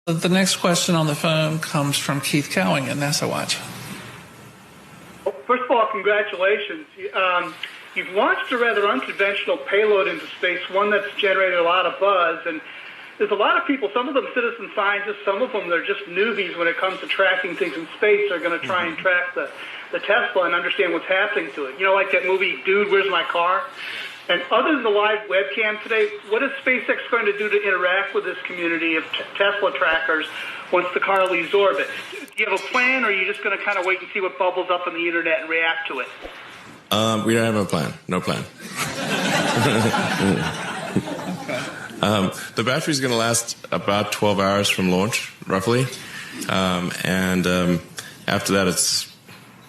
The next question on the phone comes from Keith Cowing at NASA Watch. First of all, congratulations. You've launched a rather unconventional payload into space, one that's generated a lot of buzz. And there's a lot of people, some of them citizen scientists, some of them they're just newbies when it comes to tracking things in space. They're going to try and track the Tesla and understand what's happening to it. You know, like that movie, Dude, Where's My Car? And other than the live webcam today, what is SpaceX going to do to interact with this community of Tesla trackers once the car leaves orbit? Do you have a plan, or are you just going to kind of wait and see what bubbles up on the internet and react to it? We don't have a plan. No plan. The battery's going to last about 12 hours from launch, roughly. And after that, it's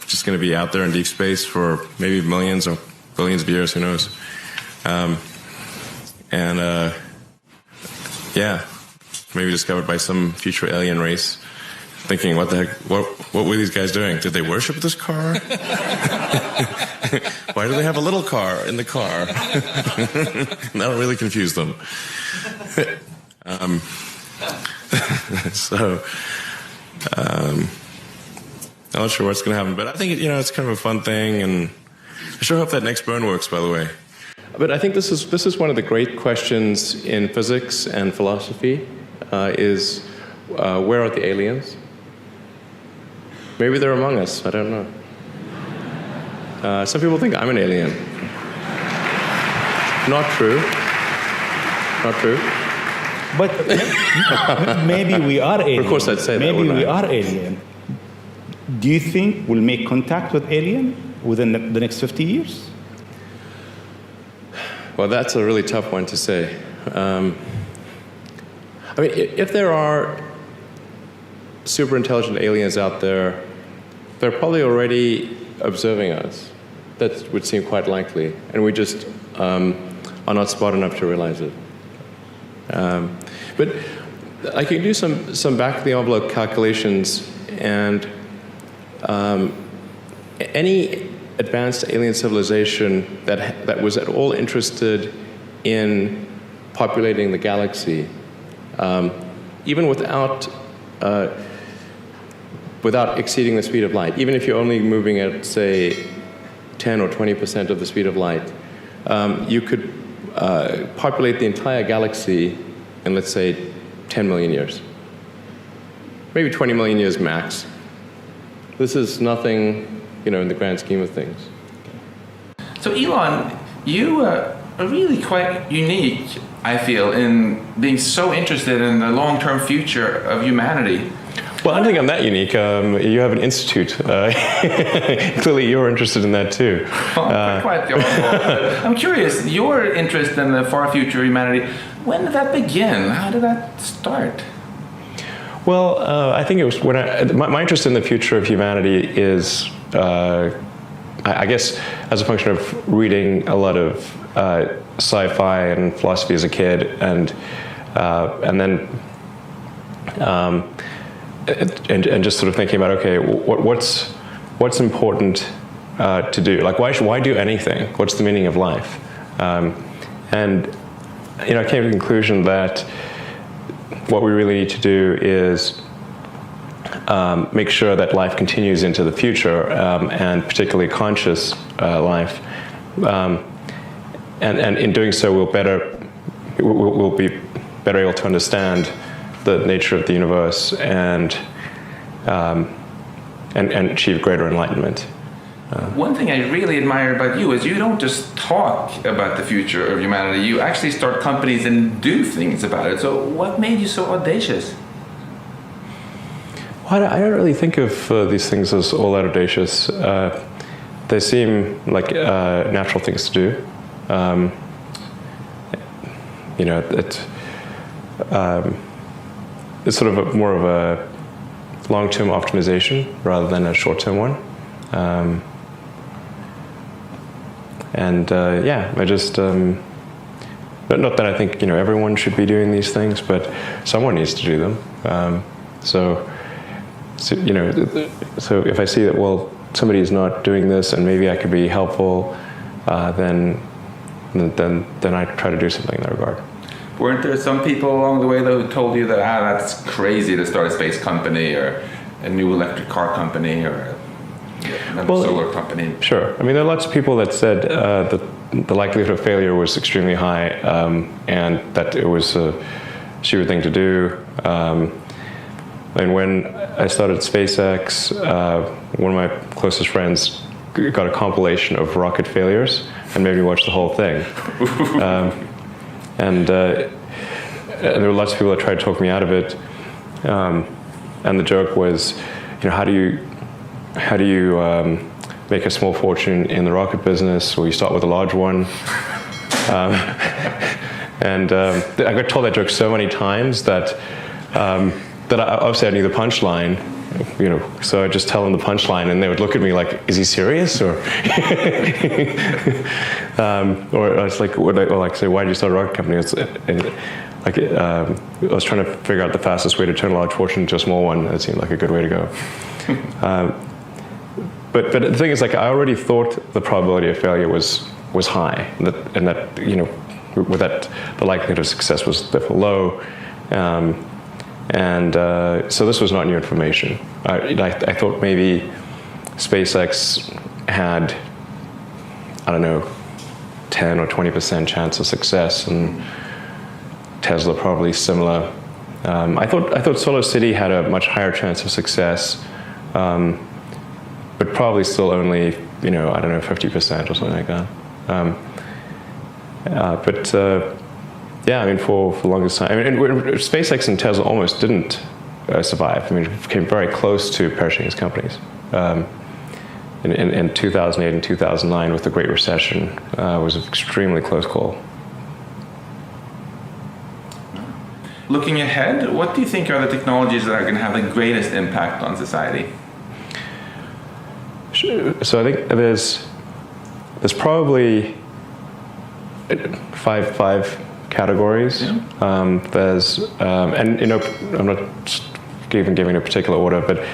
just going to be out there in deep space for maybe millions or billions of years, who knows. Yeah, maybe discovered by some future alien race, thinking, what the heck, what were these guys doing? Did they worship this car? Why do they have a little car in the car? That'll really confuse them. I'm not sure what's going to happen, but I think, it's kind of a fun thing, and I sure hope that next burn works, by the way. But I think this is one of the great questions in physics and philosophy, is where are the aliens? Maybe they're among us, I don't know. Some people think I'm an alien. Not true. Not true. But maybe we are alien. Of course I'd say maybe that. Maybe we are alien. Do you think we'll make contact with alien within the next 50 years? Well, that's a really tough one to say. If there are super intelligent aliens out there, they're probably already observing us. That would seem quite likely, and we just are not smart enough to realize it. But I can do some back-of-the-envelope calculations, and any advanced alien civilization that was at all interested in populating the galaxy, even without exceeding the speed of light, even if you're only moving at, say, 10 or 20% of the speed of light, you could populate the entire galaxy in, let's say, 10 million years. Maybe 20 million years max. This is nothing, in the grand scheme of things. So Elon, you are really quite unique, I feel, in being so interested in the long-term future of humanity. Well, I don't think I'm that unique. You have an institute. Clearly, you're interested in that too. Quite the opposite. I'm curious, your interest in the far future of humanity, when did that begin? How did that start? Well, I think it was when my interest in the future of humanity is, I guess, as a function of reading a lot of sci-fi and philosophy as a kid, and then just sort of thinking about, okay, what's important to do? Like, why do anything? What's the meaning of life? And I came to the conclusion that what we really need to do is make sure that life continues into the future, and particularly conscious life. And in doing so, we'll be better able to understand the nature of the universe and achieve greater enlightenment. One thing I really admire about you is you don't just talk about the future of humanity. You actually start companies and do things about it. So what made you so audacious? Well, I don't really think of these things as all that audacious. They seem like natural things to do. It's sort of more of a long-term optimization rather than a short-term one. I just, not that I think, everyone should be doing these things, but someone needs to do them. So if I see that, well, somebody is not doing this and maybe I could be helpful, then I try to do something in that regard. Weren't there some people along the way though who told you that that's crazy to start a space company or a new electric car company or a solar company? Sure. I mean, there are lots of people that said that the likelihood of failure was extremely high, and that it was a stupid thing to do. And when I started SpaceX, one of my closest friends got a compilation of rocket failures and made me watch the whole thing. And there were lots of people that tried to talk me out of it. And the joke was, how do you make a small fortune in the rocket business? Well, you start with a large one. And I got told that joke so many times that obviously I knew the punchline, so I just tell them the punchline, and they would look at me like, "Is he serious?" Or I was like, say, "Why did you start a rocket company?" I was trying to figure out the fastest way to turn a large fortune into a small one. That seemed like a good way to go. But the thing is, I already thought the probability of failure was high, and that with that the likelihood of success was definitely low. So this was not new information. I thought maybe SpaceX had, 10 or 20% chance of success, and Tesla probably similar. I thought SolarCity had a much higher chance of success, but probably still only 50% or something like that. For the longest time, SpaceX and Tesla almost didn't survive. It came very close to perishing as companies. In 2008 and 2009, with the Great Recession, was an extremely close call. Looking ahead, what do you think are the technologies that are going to have the greatest impact on society? So I think there's probably five categories. Yeah. There's I'm not even giving a particular order, but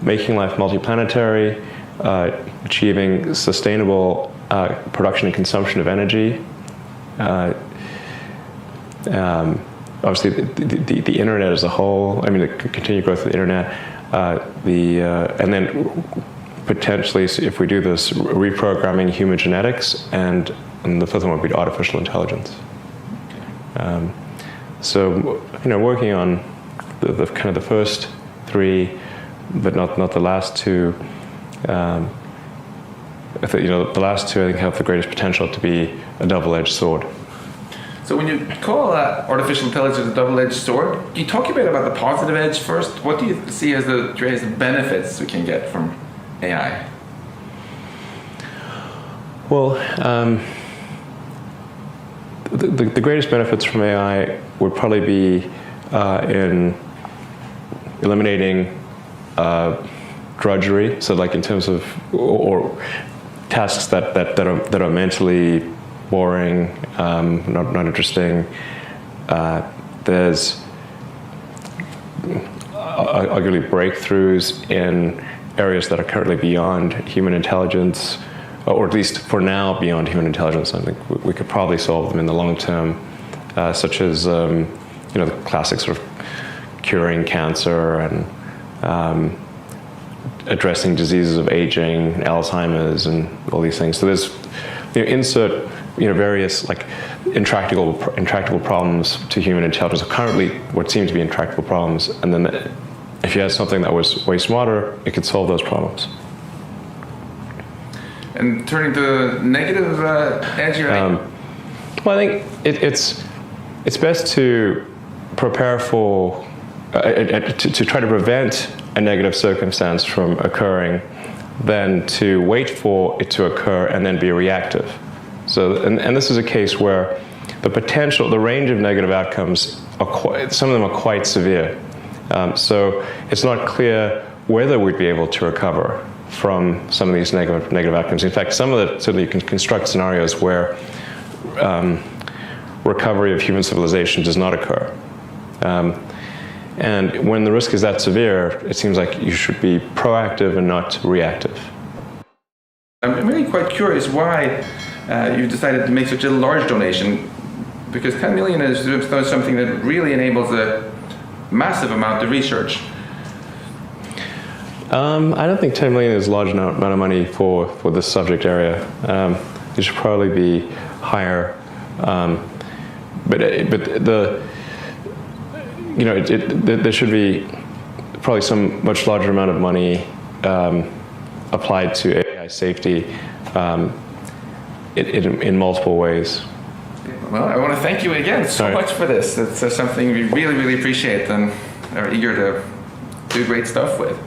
making life multiplanetary, achieving sustainable production and consumption of energy. Obviously, the internet as a whole. The continued growth of the internet. And then potentially, if we do this, reprogramming human genetics, and the fifth one would be artificial intelligence. Working on the kind of the first three, but not the last two. The last two I think have the greatest potential to be a double-edged sword. So when you call artificial intelligence a double-edged sword, can you talk a bit about the positive edge first? What do you see as the greatest benefits we can get from AI? Well, the greatest benefits from AI would probably be in eliminating drudgery. So, in terms of or tasks that are mentally boring, not interesting. There's arguably breakthroughs in areas that are currently beyond human intelligence, or at least for now beyond human intelligence. I think we could probably solve them in the long term, such as the classic sort of curing cancer and addressing diseases of aging, Alzheimer's, and all these things. So there's insert various intractable problems to human intelligence, or currently what seem to be intractable problems, and then if you had something that was way smarter, it could solve those problems. And turning to the negative edge here. Well, I think it's best to prepare for to try to prevent a negative circumstance from occurring than to wait for it to occur and then be reactive. So, and this is a case where the range of negative outcomes some of them are quite severe. So it's not clear whether we'd be able to recover from some of these negative outcomes. In fact, you can construct scenarios where recovery of human civilization does not occur. And when the risk is that severe, it seems like you should be proactive and not reactive. I'm really quite curious why you decided to make such a large donation. Because 10 million is something that really enables a massive amount of research. I don't think 10 million is a large amount of money for this subject area. It should probably be higher. But there should be probably some much larger amount of money applied to AI safety in multiple ways. Well, I want to thank you again so much for this. It's something we really, really appreciate and are eager to do great stuff with.